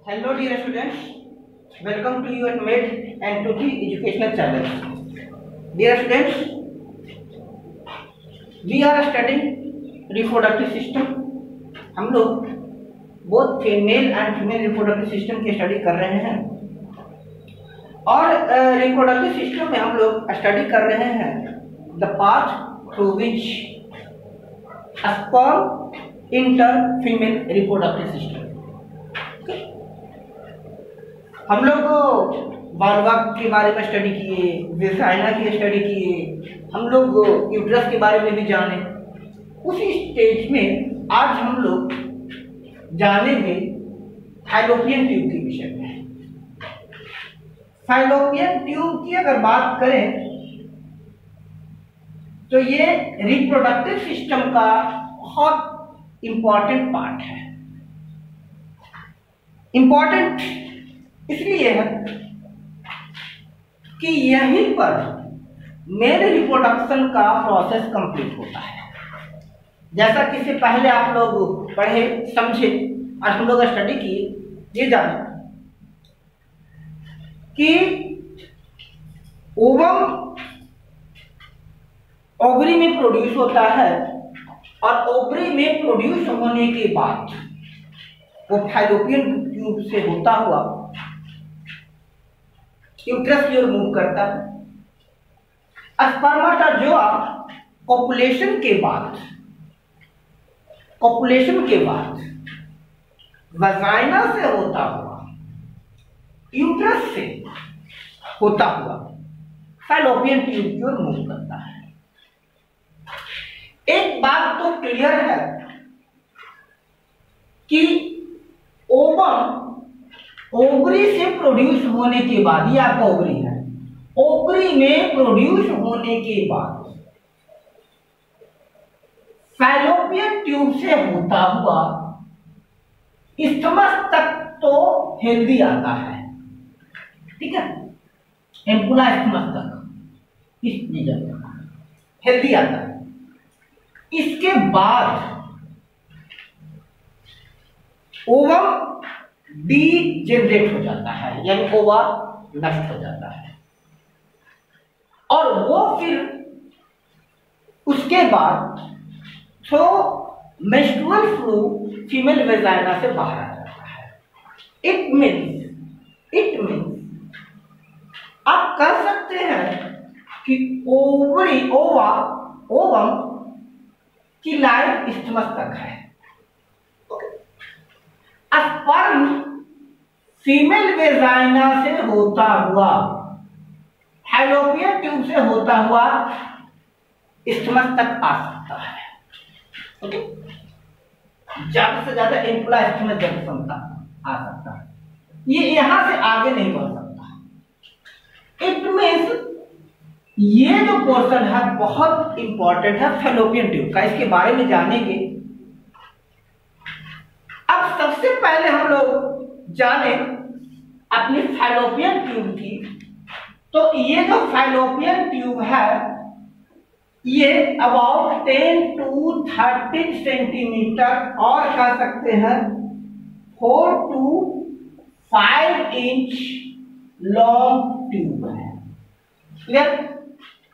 Hello dear students, welcome to your mate and to the educational channel. Dear students, we are studying reproductive system. हम लोग both female and female reproductive system की study कर रहे हैं और reproductive system में हम लोग स्टडी कर रहे हैं the path through which sperm inter female reproductive system. हम लोग वाल्वा के बारे में स्टडी किए, वेजाइना की स्टडी किए, हम लोग यूट्रस के बारे में भी जाने। उसी स्टेज में आज हम लोग जानेंगे फैलोपियन ट्यूब के विषय में। फैलोपियन ट्यूब की अगर बात करें तो ये रिप्रोडक्टिव सिस्टम का बहुत इंपॉर्टेंट पार्ट है। इंपॉर्टेंट इसलिए है कि यहीं पर मेल रिप्रोडक्शन का प्रोसेस कंप्लीट होता है। जैसा कि इससे पहले आप लोग पढ़े समझे और हम लोग स्टडी किए, ये जाने कि ओवम ओवरी में प्रोड्यूस होता है और ओवरी में प्रोड्यूस होने के बाद वो फैलोपियन ट्यूब से होता हुआ यूट्रस की ओर मूव करता है। स्पर्माटोजोआ कोपुलेशन के बाद वजाइना से होता हुआ, यूट्रस से होता हुआ फैलोपियन ट्यूब की ओर मूव करता है। एक बात तो क्लियर है कि ओवम ओवरी से प्रोड्यूस होने के बाद, ये आपका ओवरी है, ओवरी में प्रोड्यूस होने के बाद फैलोपियन ट्यूब से होता हुआ इस्थमस तक तो हेल्दी आता है, ठीक है, एम्पुला इस्थमस तक हेल्दी आता है। इसके बाद ओवम डीजेनरेट हो जाता है, यानी ओवा नष्ट हो जाता है और वो फिर उसके बाद through menstrual flow female vagina से बाहर आ जाता है। इट मीन्स आप कह सकते हैं कि ओवम की लाइन इस्थमस तक है। स्पर्म फीमेल वेजाइना से होता हुआ, फैलोपियन ट्यूब से होता हुआ इस्थमस तक आ सकता है। ओके, ज्यादा से ज्यादा एम्पुला इस्थमस जंक्शन तक आ सकता है, ये यहां से आगे नहीं बढ़ सकता। इट मीन्स ये जो पोर्शन है बहुत इंपॉर्टेंट है फैलोपियन ट्यूब का, इसके बारे में जानेंगे। अब सबसे पहले हम लोग जाने अपनी फैलोपियन ट्यूब की। तो ये जो फैलोपियन ट्यूब है ये अबाउट 10 to 13 सेंटीमीटर और कह सकते हैं 4 to 5 इंच लॉन्ग ट्यूब है। Clear?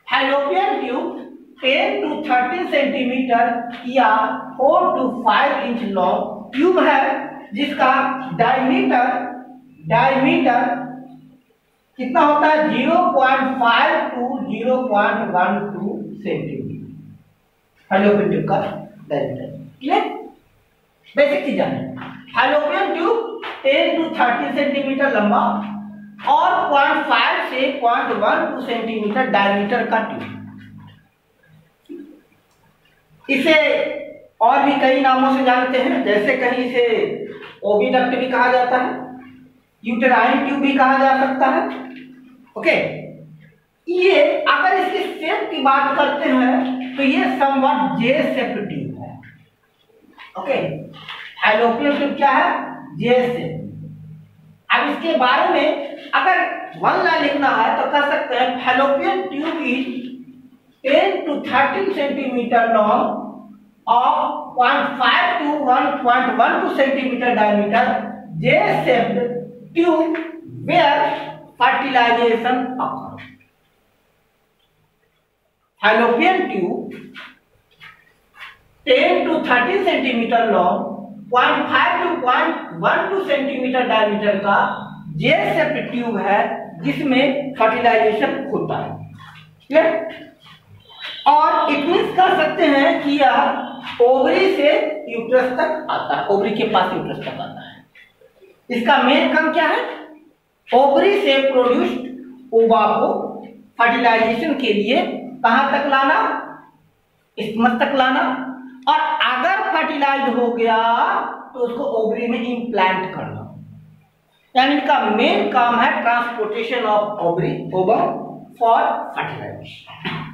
Fallopian tube 10 to 13 centimetre या 4 to 5 इंच लॉन्ग ट्यूब है, जिसका डायमीटर कितना होता है 0.5 to 0.12 सेंटीमीटर। फैलोपियन ट्यूब का डायमीटर क्लियर? बेसिक चीज है। फैलोपियन ट्यूब 10 to 13 सेंटीमीटर लंबा और 0.5 से 0.12 सेंटीमीटर डायमीटर का ट्यूब। इसे और भी कई नामों से जानते हैं, जैसे कहीं इसे ओविडक्ट भी कहा जाता है, यूटेराइन ट्यूब भी कहा जा सकता है। ओके, ये अगर इसकी शेप की बात करते हैं तो ये समवट जे शेप ट्यूब है। ओके, फैलोपियन ट्यूब क्या है? जे शेप। अब इसके बारे में अगर वन लाइन लिखना है तो कह सकते हैं fallopian tube is 10 to 13 centimetre long of 0.5 to 1.12 centimeter diameter, J shaped tube where fertilization occurs. Fallopian tube 10 to 30 centimetre long, 0.5 to 0.12 centimetre diameter का J shaped ट्यूब है जिसमें फर्टिलाइजेशन होता है। और इट मीन्स कर सकते हैं कि यह ओवरी से यूट्रस तक आता है, ओवरी के पास यूट्रस तक आता है। इसका मेन काम क्या है? ओवरी से प्रोड्यूस्ड ओवा को फर्टिलाइजेशन के लिए कहां तक लाना? स्टमक तक लाना, और अगर फर्टिलाइज हो गया तो उसको ओवरी में इम्प्लांट करना। यानी इनका मेन काम है transportation of ovary ovum for fertilisation.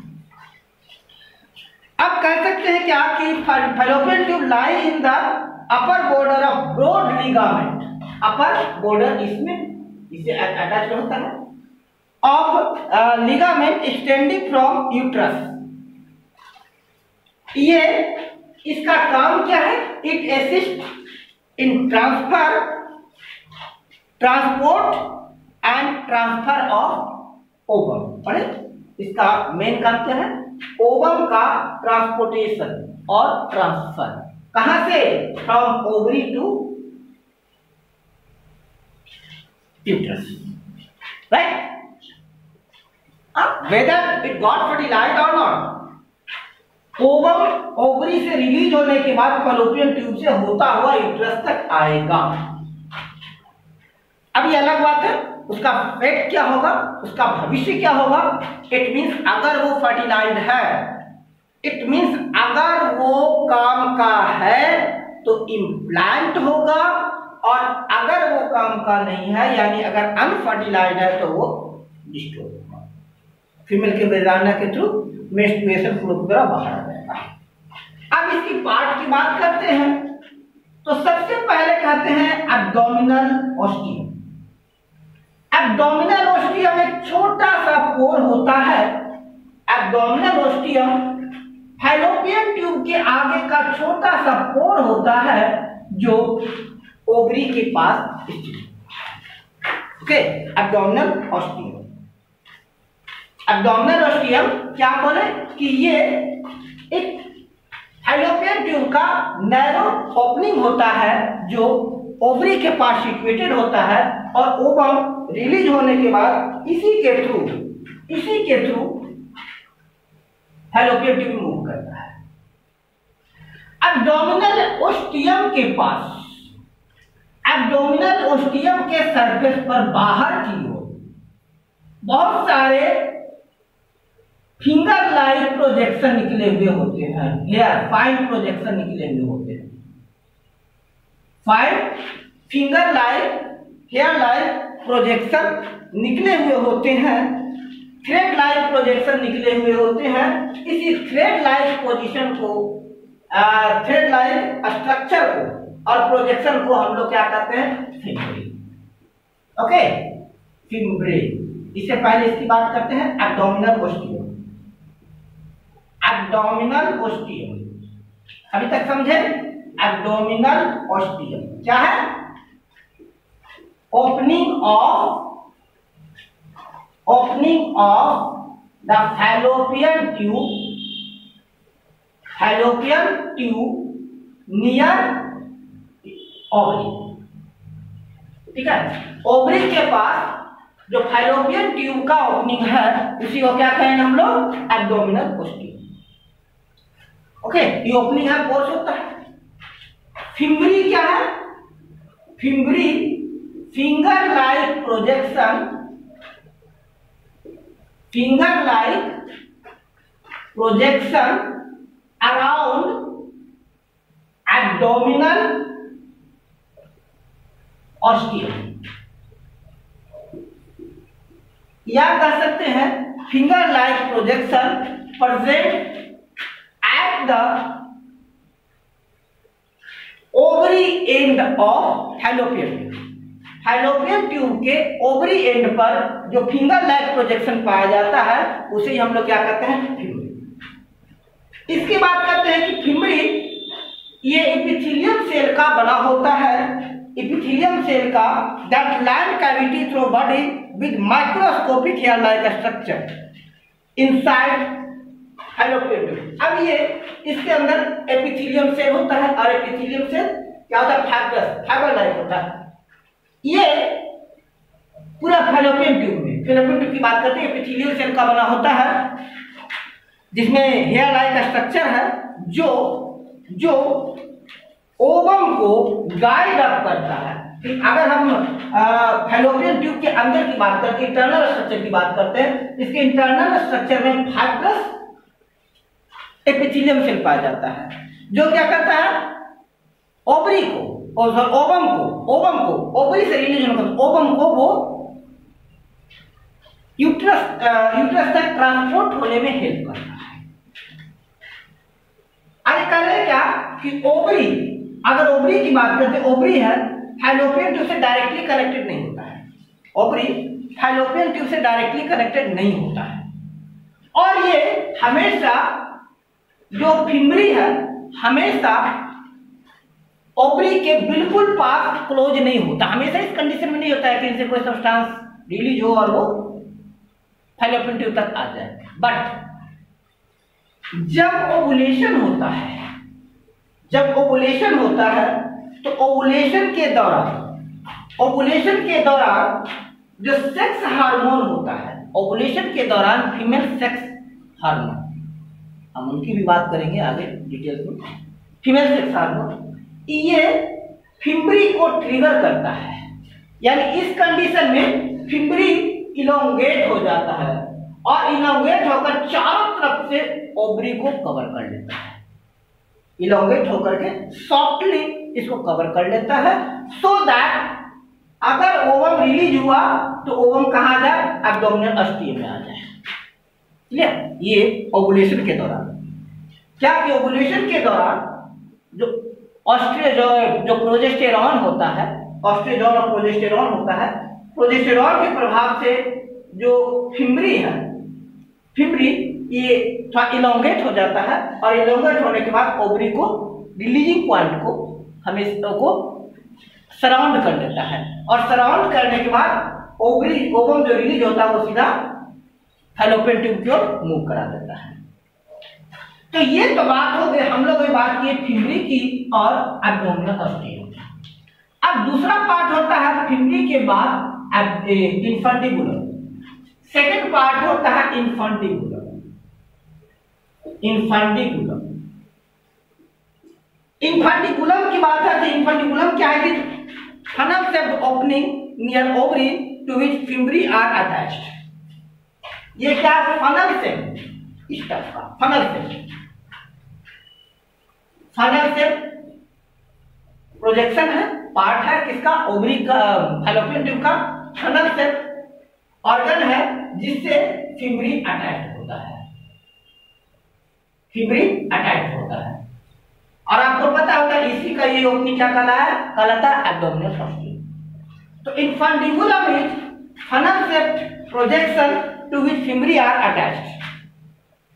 अब कह सकते हैं क्या कि fallopian tube lie in the upper border of broad ligament. Upper border इसमें इसे अटैच होता है of ligament extending from uterus. ये इसका काम क्या है? It assist in transport and transfer of ovum. पढ़े? इसका मेन काम क्या है? ओवम का ट्रांसपोर्टेशन और ट्रांसफर। कहां से? From ovary to uterus, right? Whether it got fertilised और नॉट, ओवम ओवरी से रिलीज होने के बाद फैलोपियन ट्यूब से होता हुआ यूट्रस तक आएगा। अब ये अलग बात है, उसका फेट क्या होगा, उसका भविष्य क्या होगा। इट मीन्स अगर वो फर्टिलाइज्ड है, इट मीन्स अगर वो काम का है तो इम्प्लांट होगा, और अगर वो काम का नहीं है यानी अगर अनफर्टिलाइज्ड है तो वो डिस्ट्रॉय होगा। फीमेल के वजाइना के थ्रू मेंस्ट्रुएशन फ्लो वगैरह बाहर आ जाएगा। अब इसकी पार्ट की बात करते हैं तो सबसे पहले कहते हैं एब्डोमिनल ओस्टियम। एब्डोमिनल ओस्टियम एक छोटा सा पोर होता है। एब्डोमिनल ओस्टियम फैलोपियन ट्यूब के आगे का छोटा सा पोर होता है जो ओवरी के पास स्थित है। Okay, abdominal ostium. Abdominal ostium क्या बोले कि ये एक फैलोपियन ट्यूब का नैरो ओपनिंग होता है जो ओवरी के पास सिचुएटेड होता है, और ओवम रिलीज होने के बाद इसी के थ्रू फैलोपियन ट्यूब मूव करता है। एब्डोमिनल ओस्टियम के पास, एब्डोमिनल ओस्टियम के सरफेस पर बाहर की ओर बहुत सारे फिंगर लाइक प्रोजेक्शन निकले हुए होते हैं। हेयर फाइन प्रोजेक्शन निकले हुए होते हैं। Fine finger like, hair like projection निकले हुए होते हैं। थ्रेड लाइक प्रोजेक्शन निकले हुए होते हैं। इसी थ्रेड लाइक पोजीशन को, थ्रेड लाइक स्ट्रक्चर को और प्रोजेक्शन को हम लोग क्या कहते हैं? फिम्ब्री। Okay, fimbriae. इससे पहले इसकी बात करते हैं एब्डोमिनल ओस्टियम। एब्डोमिनल ओस्टियम अभी तक समझे? एब्डोमिनल ओस्टियम क्या है? Opening of the fallopian tube near ovary. ठीक है, ओवरी के पास जो फैलोपियन ट्यूब का ओपनिंग है उसी को क्या कहेंगे हम लोग? Abdominal ostium. ओके, ये ओपनिंग है, पोर्स होता है। फिम्ब्री क्या है? Fimbriae finger like projection around abdominal ostium, या कह सकते हैं finger like projection present at the ovary end of fallopian tube. Fallopian tube के ओवरी एंड पर जो फिंगर लाइक प्रोजेक्शन पाया जाता है उसे हम लोग क्या कहते हैं? फिम्ब्री। इसकी बात करते हैं कि फिम्ब्री ये एपिथेलियम सेल का बना होता है। एपिथेलियम सेल का that line cavity through body with microscopic hair like structure inside fallopian tube. अब ये इसके अंदर एपिथेलियम सेल होता है और एपिथेलियम सेल क्या होता है, फाइबर लाइक होता है। ये पूरा फैलोपियन ट्यूब में, फैलोपियन ट्यूब की बात करते हैं, एपिथेलियल सेल का बना होता है जिसमें हेयर लाइक स्ट्रक्चर है जो ओवम को गाइड अप करता है। अगर हम फैलोपियन ट्यूब के अंदर की बात करते हैं, इंटरनल स्ट्रक्चर की बात करते हैं, इसके इंटरनल स्ट्रक्चर में फाइब्रस एपिथेलियम सेल पाया जाता है जो क्या करता है, ओवरी को और ओवम को ओवरी से रिलीजन करता, ओवम को वो यूट्रस तक ट्रांसपोर्ट होने में हेल्प करता है। आगे कह रहे हैं क्या कि ओवरी, अगर ओवरी की बात करते, ओवरी है फैलोपियन ट्यूब से डायरेक्टली कनेक्टेड नहीं होता है, ओवरी फैलोपियन ट्यूब से डायरेक्टली कनेक्टेड नहीं होता है, और ये हमेशा जो फिमरी है हमेशा ओवरी के बिल्कुल पास क्लोज नहीं होता, हमेशा इस कंडीशन में नहीं होता है कि इनसे कोई सब्सटेंस रिलीज हो और वो फैलोपियन ट्यूब तक आ जाए। बट जब ओवुलेशन होता है तो ओवुलेशन के दौरान जो सेक्स हार्मोन होता है, ओवुलेशन के दौरान फीमेल सेक्स हार्मोन, हम उनकी भी बात करेंगे आगे डिटेल में, फीमेल सेक्स हार्मोन ये फिम्बरी को ट्रिगर करता है, यानी इस कंडीशन में फिम्बरी इलोंगेट हो जाता है और इलोंगेट होकर चारों तरफ से ओवरी को कवर कर लेता है, इलोंगेट होकर के सॉफ्टली इसको कवर कर लेता है, सो दैट अगर ओवम रिलीज हुआ तो ओवम कहां जाए, एब्डोमिनल अस्टियम में आ जाए। क्लियर? ये ओवुलेशन के दौरान क्या कि ओवुलेशन के दौरान जो प्रोजेस्टेरॉन होता है, ऑस्ट्रोजन और प्रोजेस्टेरॉन होता है, प्रोजेस्टेरॉन के प्रभाव से जो फिम्बरी है, फिम्बरी ये थोड़ा इलोंगेट हो जाता है और इलोंगेट होने के बाद ओवरी को रिलीजिंग पॉइंट को हमेशा को सराउंड कर देता है और सराउंड करने के बाद ओवरी ओवम जो रिलीज होता है वो सीधा फैलोपियन ट्यूब की ओर मूव करा देता है। तो ये तो बात हो गई, हम लोग ये बात की फिम्बरी की और एब्डोमिनल अस्टियम। अब दूसरा पार्ट होता है फिम्बरी के बाद इन्फंडिबुलम, सेकंड पार्ट होता है इन्फंडिबुलम। इन्फंडिबुलम की बात है तो इन्फंडिबुलम क्या है कि funnel shaped opening near ovary to which fimbriae are attached. ये क्या फनल शेप, इस टाइप का फनल शेप प्रोजेक्शन है, पार्ट है किसका, ओवरी का, फैलोपियन ट्यूब का फनल शेप ऑर्गन है जिससे फिम्बरी अटैच होता है, और आपको पता होगा इसी का ये ओपनिंग क्या कहलाता है एब्डोमिनल अस्टियम। तो infundibulum is funnel shape projection to which fimbriae are attached.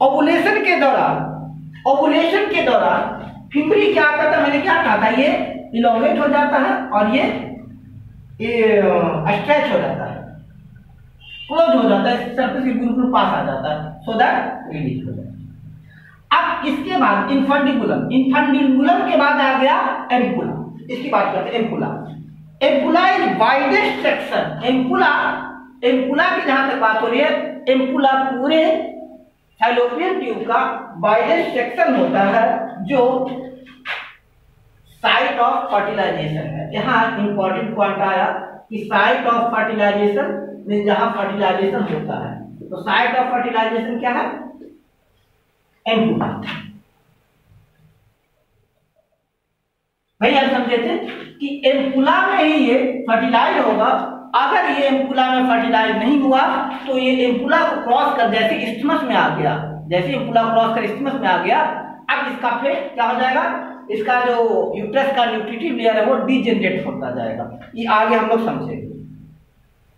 Ovulation के दौरान फिम्बरी क्या करता है, मैंने क्या कहा था, ये इलोंगेट हो जाता है और ये स्ट्रेच हो जाता है, क्लोज हो जाता है, सरफेस के बिल्कुल पास आ जाता है, सो दैट रिलीज हो जाता है। अब इसके बाद इन्फंडिबुलम के बाद आ गया एम्पुला, इसकी बात करते हैं। Ampulla is widest section. Ampulla की जहां तक बात हो रही है, एम्पुला पूरे फैलोपियन ट्यूब का वाइडेस्ट सेक्शन होता है जो साइट ऑफ फर्टिलाइजेशन है। यहाँ इंपॉर्टेंट पॉइंट आया कि साइट ऑफ फर्टिलाइजेशन में जहां फर्टिलाइजेशन होता है, तो साइट ऑफ फर्टिलाइजेशन क्या है, एम्पुला। भाई आप समझे थे कि एम्पुला में ही ये फर्टिलाइज होगा। अगर ये एम्पुला में फर्टिलाइज नहीं हुआ तो ये एम्पुला को क्रॉस कर, जैसे इस्थमस में आ गया, जैसे एम्पुला क्रॉस कर इस्थमस में आ गया, अब इसका फिर क्या हो जाएगा, इसका जो यूट्रस का न्यूट्रिटिव लेयर है वो डीजेनरेट होता जाएगा। ये आगे हम लोग समझेंगे,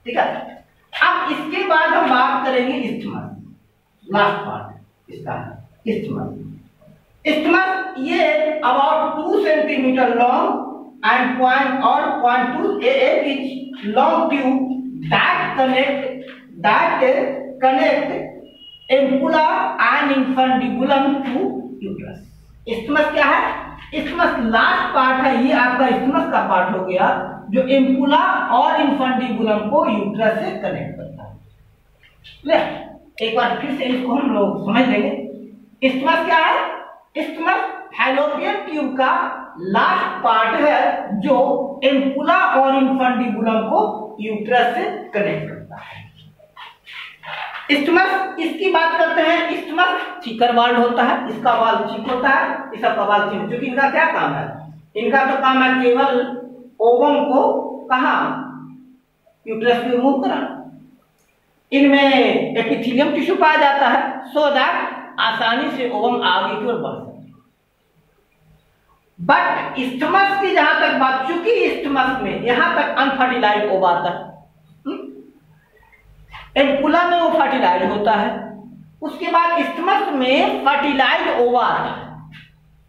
ठीक है। अब इसके बाद हम बात करेंगे इस्थमस, लास्ट पार्ट इसका है इस्थमस। इस्थमस ये about 2 centimetre long and point 2 a is long tube that connect ampulla and infundibulum to uterus. isthmus क्या है? isthmus लास्ट पार्ट है, ये आपका isthmus का पार्ट हो गया जो एम्पुला और इन्फंडिबुलम को यूट्रस से कनेक्ट करता है। एक बार फिर से इसको हम लोग समझ लेंगे। isthmus क्या है? isthmus फैलोपियन ट्यूब का लास्ट पार्ट है जो एम्पुला और इन्फंडिबुलम को यूट्रस से कनेक्ट करता है। isthmus इसकी बात करते हैं। isthmus थिकर वाल्ड होता है, इसका वाल थिक होता है, इसका वाल थिक, क्योंकि इनका क्या काम है? इनका तो काम है केवल ओवम को कहां यूट्रस में रिमूव करना। इनमें एपिथेलियम टिश्यू पाया जाता है सो दैट आसानी से ओवम आगे की ओर बढ़ सके। बट isthmus की जहां तक बात, चूंकि isthmus में यहां तक अनफर्टिलाइज्ड ओवा आता है, एम्पुला में वो फर्टिलाइज होता है, उसके बाद isthmus में फर्टिलाइज्ड ओवा आता है।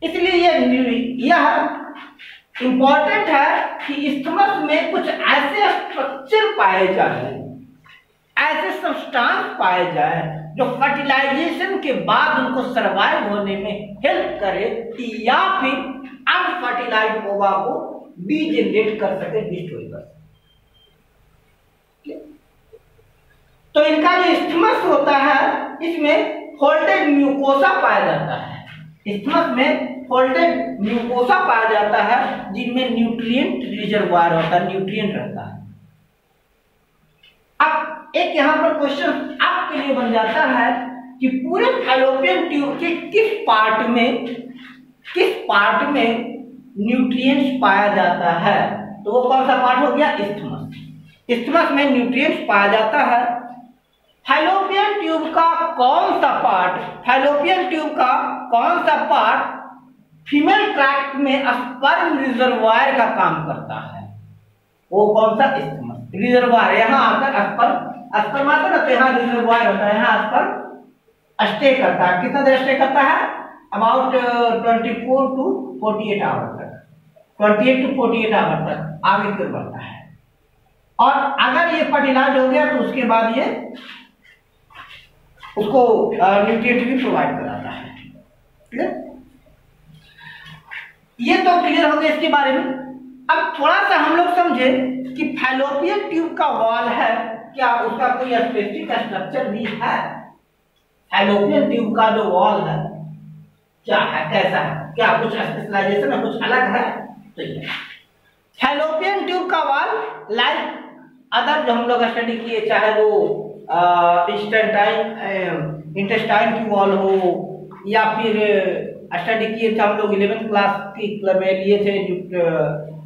इसलिए यह इंपॉर्टेंट है कि isthmus में कुछ ऐसे स्ट्रक्चर पाए जाए, ऐसे सब्सटेंस पाए जाए जो फर्टिलाइजेशन के बाद उनको सरवाइव होने में हेल्प करे या फिर अनफर्टिलाइज्ड ओवा को डीजेनरेट कर सके, डिस्ट्रॉय कर सके। तो इनका जो isthmus होता है इसमें फोल्डेड म्यूकोसा पाया जाता है। isthmus में फोल्डेड म्यूकोसा पाया जाता है जिनमें न्यूट्रिएंट रिजर्वायर होता है, न्यूट्रिएंट रहता है। अब एक यहां पर क्वेश्चन आपके लिए बन जाता है कि पूरे फैलोपियन ट्यूब के किस पार्ट में न्यूट्रिएंट्स पाया जाता है? तो वो कौन सा पार्ट हो गया? isthmus। isthmus में न्यूट्रिएंट्स पाया जाता है। फैलोपियन ट्यूब का कौन सा पार्ट, फैलोपियन ट्यूब का कौन सा पार्ट फीमेल ट्रैक्ट में स्पर्म रिजर्वायर का काम करता है? वो कौन सा? isthmus reservoir. यहाँ आकर स्पर्म आता है ना, तो यहाँ रिजर्वायर होता है, यहाँ स्पर्म स्टे करता है। कितना देर स्टे करता है? अबाउट 24 to 48 आवर तक, 28 to 48 आवर तक आगे की ओर बढ़ता है। और अगर ये फर्टिलाइज हो गया तो उसके बाद ये उसको न्यूट्रिएंट भी प्रोवाइड कराता है। क्लियर? ये तो क्लियर हो गया इसके बारे में। अब थोड़ा सा हम लोग समझे कि फैलोपियन ट्यूब का वॉल है, क्या उसका कोई स्पेसिफिक स्ट्रक्चर भी है? फैलोपियन ट्यूब का जो वॉल है क्या है, कैसा है, क्या कुछ स्पेशलाइजेशन है, कुछ अलग है? तो ये फैलोपियन ट्यूब का वॉल लाइक अदर जो हम लोग स्टडी किए, चाहे वो इंटेस्टाइन की वॉल हो या फिर स्टडी किए थे हम लोग 11th क्लास की में लिए थे,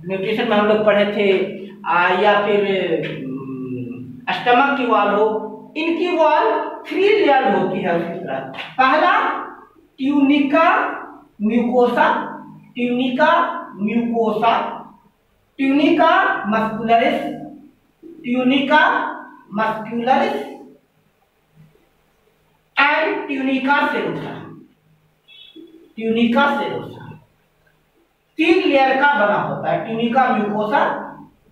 न्यूट्रिशन में हम लोग पढ़े थे, या फिर स्टमक की वॉल हो, इनकी वॉल 3 लेयर होती है उसकी तरह। पहला tunica mucosa, tunica mucosa, tunica muscularis, tunica muscularis and tunica serosa. Tunica serosa 3 layer का बना होता है, tunica mucosa,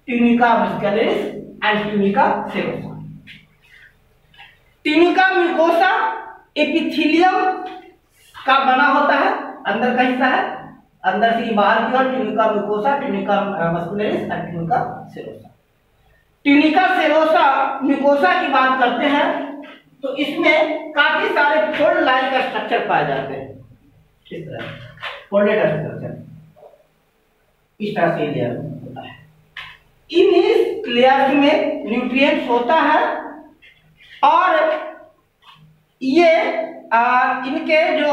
tunica muscularis and tunica serosa. Tunica mucosa epithelium का बना होता है, अंदर का हिस्सा है, अंदर से बाहर की ओर tunica mucosa, tunica muscularis and tunica serosa. Tunica serosa mucosa की बात करते हैं तो इसमें काफी सारे फोल्ड लाइन का स्ट्रक्चर पाए जाते हैं। इस तरह फोल्डेड स्ट्रक्चर इस तरह से लेयर होता है। इन लेयर्स में न्यूट्रिएंट्स होता है और ये इनके जो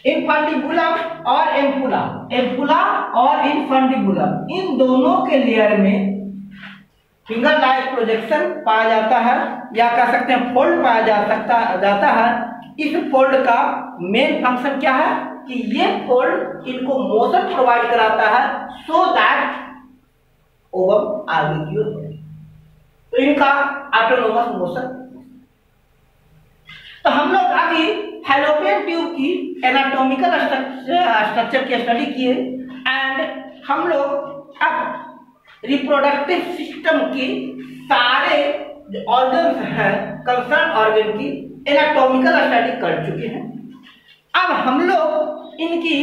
इनफंडिबुलम और एम्पुला और इनफंडिबुलम, इन दोनों के लेयर में फिंगर लाइक प्रोजेक्शन पाया जाता है, या कह सकते हैं फोल्ड पाया जाता है। इस फोल्ड का मेन फंक्शन क्या है कि ये फोल्ड इनको मोशन प्रोवाइड कराता है सो दैट ओवम आगे की ओर बढ़े, तो इनका ऑटोनोमस मोशन। तो हम लोग अभी फैलोपियन ट्यूब की एनाटॉमिकल स्ट्रक्चर की स्टडी किए। हम लोग अब रिप्रोडक्टिव सिस्टम की सारे ऑर्गन्स हैं कंसर्न ऑर्गन की एनाटॉमिकल स्टडी कर चुके हैं। अब हम लोग इनकी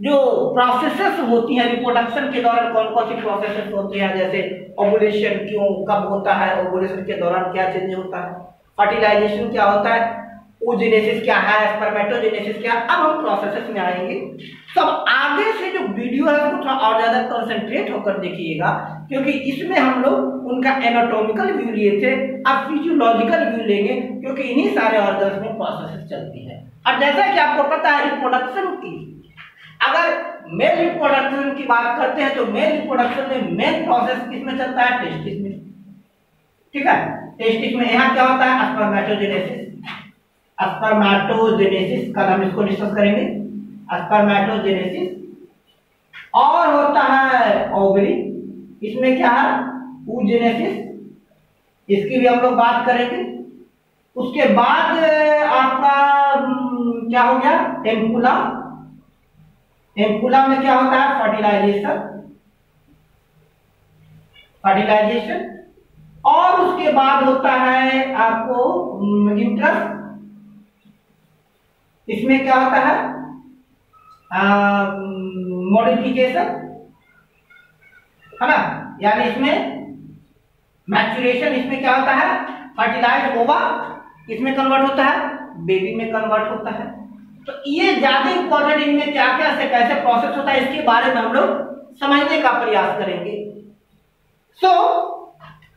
जो प्रोसेसेस होती हैं रिप्रोडक्शन के दौरान कौन कौन सी प्रोसेसेस होती हैं, जैसे ओवुलेशन क्यों कब होता है, ओवुलेशन के दौरान क्या चेंज होता है, फर्टिलाइजेशन क्या होता है, oogenesis क्या है, स्पर्मेटोजेनेसिस क्या है, अब हम प्रोसेसेस में आएंगे। तो आगे से जो वीडियो है उसको थोड़ा और ज्यादा कंसंट्रेट होकर देखिएगा, क्योंकि इसमें हम लोग उनका एनाटॉमिकल व्यू लिए थे, अब फिजियोलॉजिकल व्यू लेंगे, क्योंकि इन्हीं सारे ऑर्गन्स में प्रोसेसेस चलती है। और जैसा कि आपको पता है रिप्रोडक्शन की, अगर मेल रिप्रोडक्शन की बात करते हैं तो मेल रिप्रोडक्शन में मेन प्रोसेस किसमें चलता है, टेस्टिस में। ठीक है, टेस्टिस में यहाँ क्या होता है, स्पर्मेटोजेनेसिस। स्पर्मेटोजेनेसिस कल हम इसको डिस्कस करेंगे, स्पर्मेटोजेनेसिस। और होता है ओवरी, इसमें क्या है, oogenesis, इसकी भी हम लोग बात करेंगे। उसके बाद आपका क्या हो गया, टेम्पुला। टेम्पुला में क्या होता है, फर्टिलाइजेशन। फर्टिलाइजेशन और उसके बाद होता है आपको यूट्रस। इसमें क्या होता है, मॉडिफिकेशन, है ना, यानी इसमें मैच्योरेशन। इसमें क्या होता है, फर्टिलाइज ओवा, इसमें कन्वर्ट होता है, बेबी में कन्वर्ट होता है। तो ये ज्यादा इंपॉर्टेंट, इनमें क्या क्या से कैसे प्रोसेस होता है इसके बारे में हम लोग समझने का प्रयास करेंगे। So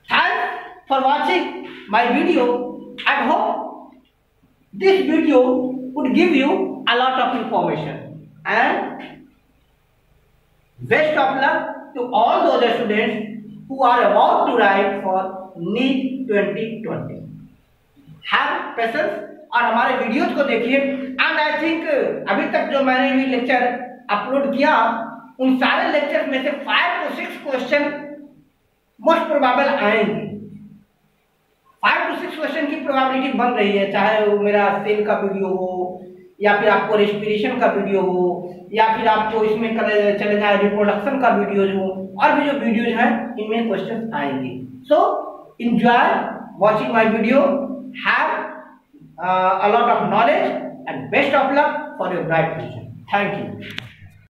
thanks for watching my video. I hope this video would give you a lot of information, and best of luck to all those students who are about to write for NEET 2020. Have patience और हमारे videos को देखिए। And I think अभी तक जो मैंने भी lecture upload किया उन सारे लेक्चर में से 5 to 6 क्वेश्चन मोस्ट प्रोबेबल आएंगे। 5 to 6 क्वेश्चन की प्रोबेबिलिटी बन रही है, चाहे वो मेरा सेल का वीडियो हो, या फिर आपको रेस्पिरेशन का वीडियो हो, या फिर आपको इसमें चले जाए रिप्रोडक्शन का वीडियोज हो, और भी जो वीडियोज हैं इनमें क्वेश्चन आएंगे। So enjoy watching my video, have a lot of knowledge and best of luck for your bright future. Thank you.